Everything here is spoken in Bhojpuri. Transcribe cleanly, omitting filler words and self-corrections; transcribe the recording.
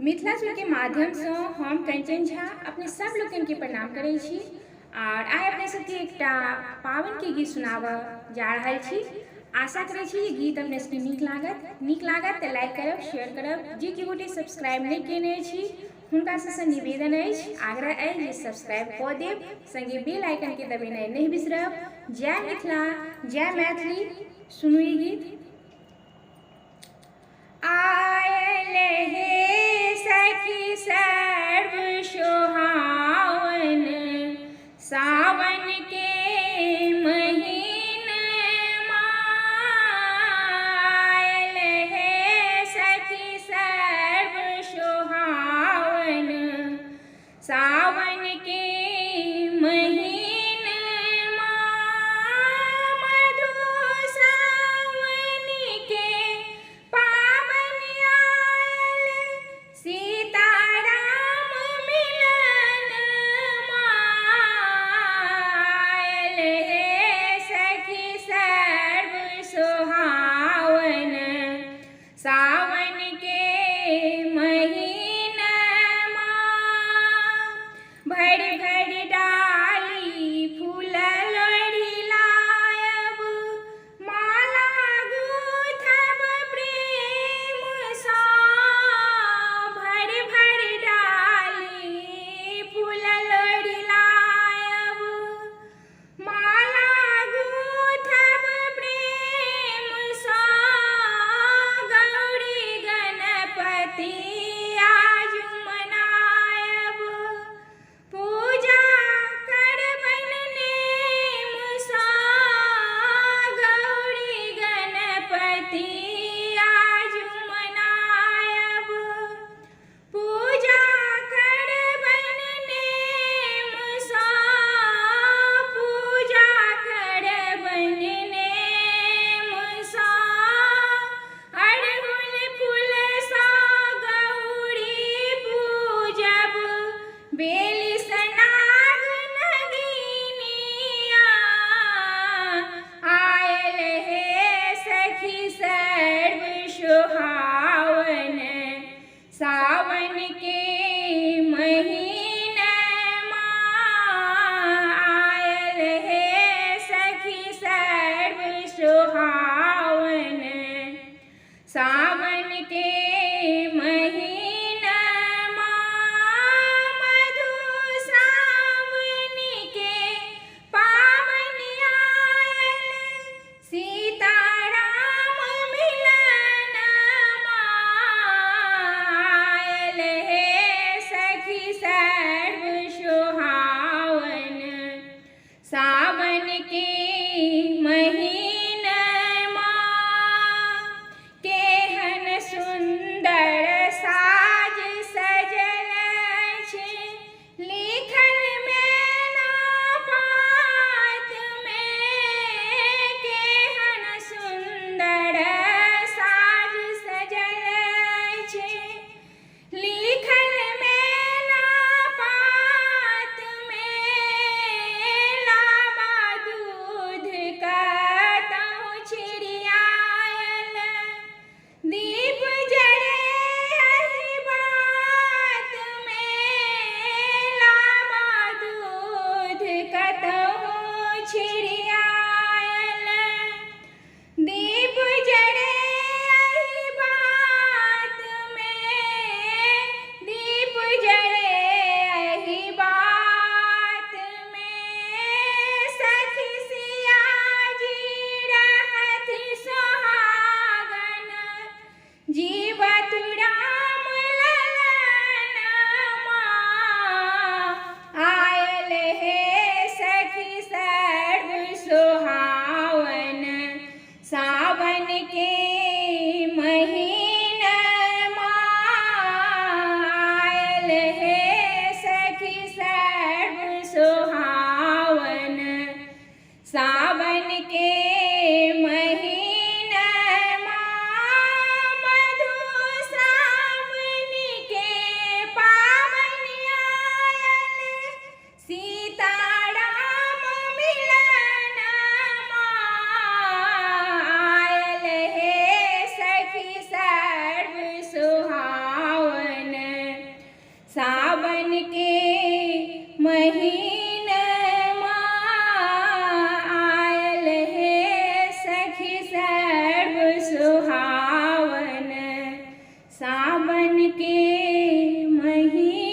मिथिला सुर के माध्यम से हम कंचन झा अपने सब लोगन के प्रणाम करै छी और आइ अपने सबके एकटा पावन के गीत सुनाबऽ जा रहल छी। आशा करै छी ये गीत अपने सबके नीक लागत तऽ लाइक करब, शेयर करब। जे कि गोटे सब्सक्राइब नहीं केने छी हुनका से निवेदन अछि, आग्रह अछि जे सब्सक्राइब कऽ देब, संगे बेल आइकन के दबेनाइ नहीं बिसरब। जय मिथिला, जय मैथिली। सुनू ई गीत। आयल हे सखी सर्व सोहावन, सावन के महीना आयल हे सखी सर्व सोहावन, सावन के सावन के महीना भरि भरि डाली फूल लोढ़ी लायब, माला गुथब प्रेम सा। भरि भरि डाली फूल लोढ़ी लायब, माला गुथब प्रेम सा। गणपति आज मनायब, पूजा करबन नेम सा। गौरी गणपति आज मनायब, पूजा करबन नेम सा। पूजा करबन नेम सा। अड़हुल फूल सा गौरी पूजब, बेली सा नाग नगिनिया। आयल हे सखी सर्व सोहावन, सावन के महीना आयल हे सखी सर्व सोहावन, सावन के महीना मधु सावन के पावन आयल, सीता राम मिलन आयल हे सखी सर्व सोहावन, सावन के महीना केहन सुंदर साज सजल छै, लिखल मैना पात में। केहन सुंदर साज सजल छै, लिखल मैना पात में। लाबा दूध कतहु छिड़ियायल, दीप जरे एहि बात में। लाबा दूध कतहु छिड़ियायल, दीप जरे एहि बात में। दीप जरे एहि बात में। सखी सिया जी रहथि सोहागन, जीवत राम ललन आयल हे सखी सर्व सोहावन, सावन के महीना आयल हे सखी सर्व सोहावन, सावन के महीना मधु सावन सावन के महीना